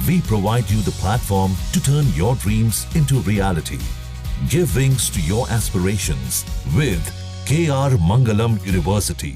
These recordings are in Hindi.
We provide you the platform to turn your dreams into reality. Give wings to your aspirations with KR Mangalam University.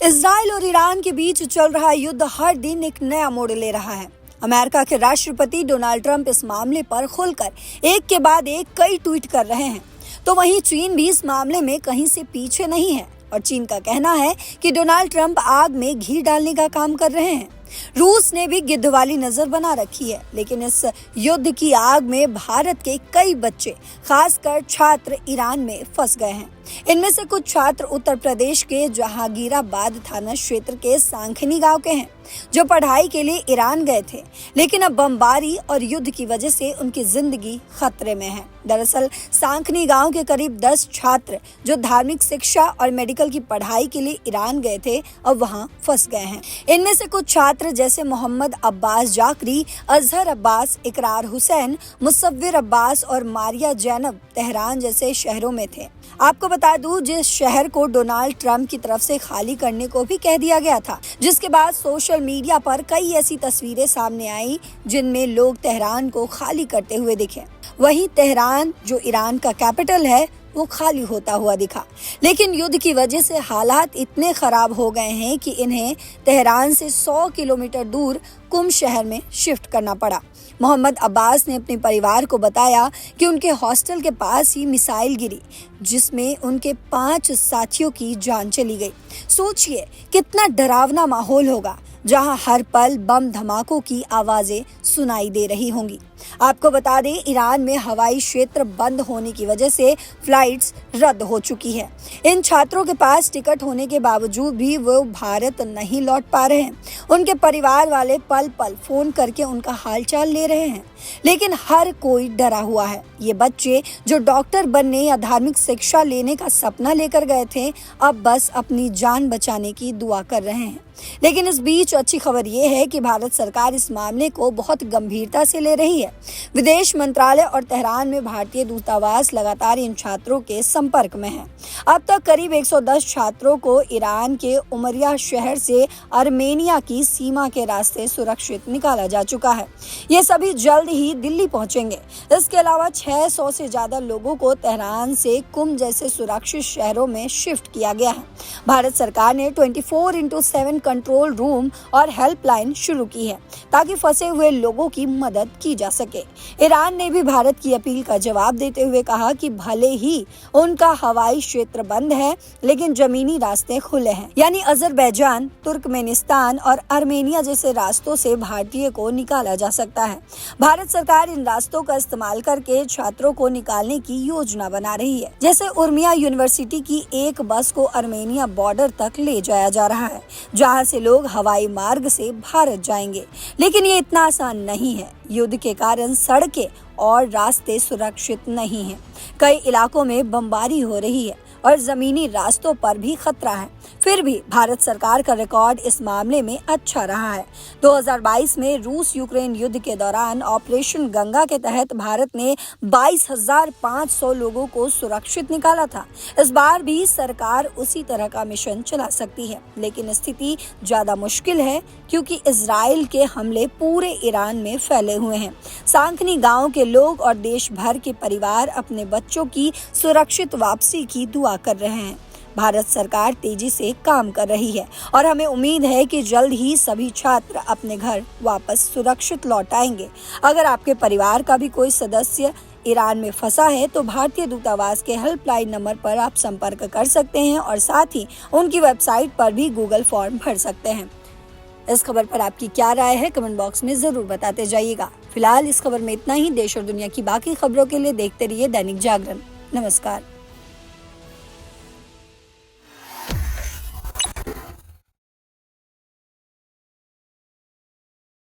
Israel और ईरान के बीच चल रहा युद्ध हर दिन एक नया मोड़ ले रहा है। अमेरिका के राष्ट्रपति डोनाल्ड ट्रंप इस मामले पर खुलकर एक के बाद एक कई ट्वीट कर रहे हैं, तो वहीं चीन भी इस मामले में कहीं से पीछे नहीं है और चीन का कहना है कि डोनाल्ड ट्रंप आग में घी डालने का काम कर रहे हैं। रूस ने भी गिद्ध वाली नजर बना रखी है, लेकिन इस युद्ध की आग में भारत के कई बच्चे, खासकर छात्र, ईरान में फंस गए हैं। इनमें से कुछ छात्र उत्तर प्रदेश के जहांगीराबाद थाना क्षेत्र के सांखनी गांव के हैं, जो पढ़ाई के लिए ईरान गए थे, लेकिन अब बमबारी और युद्ध की वजह से उनकी जिंदगी खतरे में है। दरअसल सांखनी गांव के करीब 10 छात्र जो धार्मिक शिक्षा और मेडिकल की पढ़ाई के लिए ईरान गए थे, अब वहां फंस गए हैं। इनमें से कुछ छात्र जैसे मोहम्मद अब्बास जाकरी, अजहर अब्बास, इकरार हुसैन, मुसव्विर अब्बास और मारिया जैनब तेहरान जैसे शहरों में थे। आपको बता दूं, जिस शहर को डोनाल्ड ट्रंप की तरफ से खाली करने को भी कह दिया गया था, जिसके बाद सोशल मीडिया पर कई ऐसी तस्वीरें सामने आई जिनमें लोग तेहरान को खाली करते हुए दिखे। वहीं तेहरान, जो ईरान का कैपिटल है, वो खाली होता हुआ दिखा। लेकिन युद्ध की वजह से हालात इतने खराब हो गए हैं कि इन्हें तेहरान से 100 किलोमीटर दूर कुम शहर में शिफ्ट करना पड़ा। मोहम्मद अब्बास ने अपने परिवार को बताया कि उनके हॉस्टल के पास ही मिसाइल गिरी, जिसमें उनके 5 साथियों की जान चली गई। सोचिए कितना डरावना माहौल होगा, जहां हर पल बम धमाकों की आवाजें सुनाई दे रही होंगी। आपको बता दें, ईरान में हवाई क्षेत्र बंद होने की वजह से फ्लाइट्स रद्द हो चुकी है। इन छात्रों के पास टिकट होने के बावजूद भी वो भारत नहीं लौट पा रहे हैं। उनके परिवार वाले पल पल फोन करके उनका हालचाल ले रहे हैं, लेकिन हर कोई डरा हुआ है। ये बच्चे जो डॉक्टर बनने या धार्मिक शिक्षा लेने का सपना लेकर गए थे, अब बस अपनी जान बचाने की दुआ कर रहे हैं। लेकिन इस बीच अच्छी खबर ये है कि भारत सरकार इस मामले को बहुत गंभीरता से ले रही है। विदेश मंत्रालय और तेहरान में भारतीय दूतावास लगातार इन छात्रों के संपर्क में है। अब तक करीब 110 छात्रों को ईरान के उमरिया शहर से आर्मेनिया की सीमा के रास्ते सुरक्षित निकाला जा चुका है। ये सभी जल्द ही दिल्ली पहुंचेंगे। इसके अलावा 600 से ज्यादा लोगों को तेहरान से कुम जैसे सुरक्षित शहरों में शिफ्ट किया गया है। भारत सरकार ने 24/7 कंट्रोल रूम और हेल्पलाइन शुरू की है, ताकि फंसे हुए लोगों की मदद की जा सके। ईरान ने भी भारत की अपील का जवाब देते हुए कहा कि भले ही उनका हवाई क्षेत्र बंद है, लेकिन जमीनी रास्ते खुले हैं। यानी अजरबैजान, तुर्कमेनिस्तान और आर्मेनिया जैसे रास्तों से भारतीय को निकाला जा सकता है। भारत सरकार इन रास्तों का इस्तेमाल करके छात्रों को निकालने की योजना बना रही है। जैसे उर्मिया यूनिवर्सिटी की एक बस को आर्मेनिया बॉर्डर तक ले जाया जा रहा है, जहां से लोग हवाई मार्ग से भारत जाएंगे। लेकिन ये इतना आसान नहीं है। युद्ध के कारण सड़कें और रास्ते सुरक्षित नहीं हैं। कई इलाकों में बमबारी हो रही है और जमीनी रास्तों पर भी खतरा है। फिर भी भारत सरकार का रिकॉर्ड इस मामले में अच्छा रहा है। 2022 में रूस यूक्रेन युद्ध के दौरान ऑपरेशन गंगा के तहत भारत ने 22,500 लोगों को सुरक्षित निकाला था। इस बार भी सरकार उसी तरह का मिशन चला सकती है, लेकिन स्थिति ज्यादा मुश्किल है क्योंकि इजराइल के हमले पूरे ईरान में फैले हुए हैं। सांखनी गांव के लोग और देश भर के परिवार अपने बच्चों की सुरक्षित वापसी की दुआ कर रहे हैं। भारत सरकार तेजी से काम कर रही है और हमें उम्मीद है कि जल्द ही सभी छात्र अपने घर वापस सुरक्षित लौट आएंगे। अगर आपके परिवार का भी कोई सदस्य ईरान में फंसा है, तो भारतीय दूतावास के हेल्पलाइन नंबर पर आप संपर्क कर सकते हैं और साथ ही उनकी वेबसाइट पर भी गूगल फॉर्म भर सकते हैं। इस खबर पर आपकी क्या राय है, कमेंट बॉक्स में जरूर बताते जाइएगा। फिलहाल इस खबर में इतना ही। देश और दुनिया की बाकी खबरों के लिए देखते रहिए दैनिक जागरण। नमस्कार।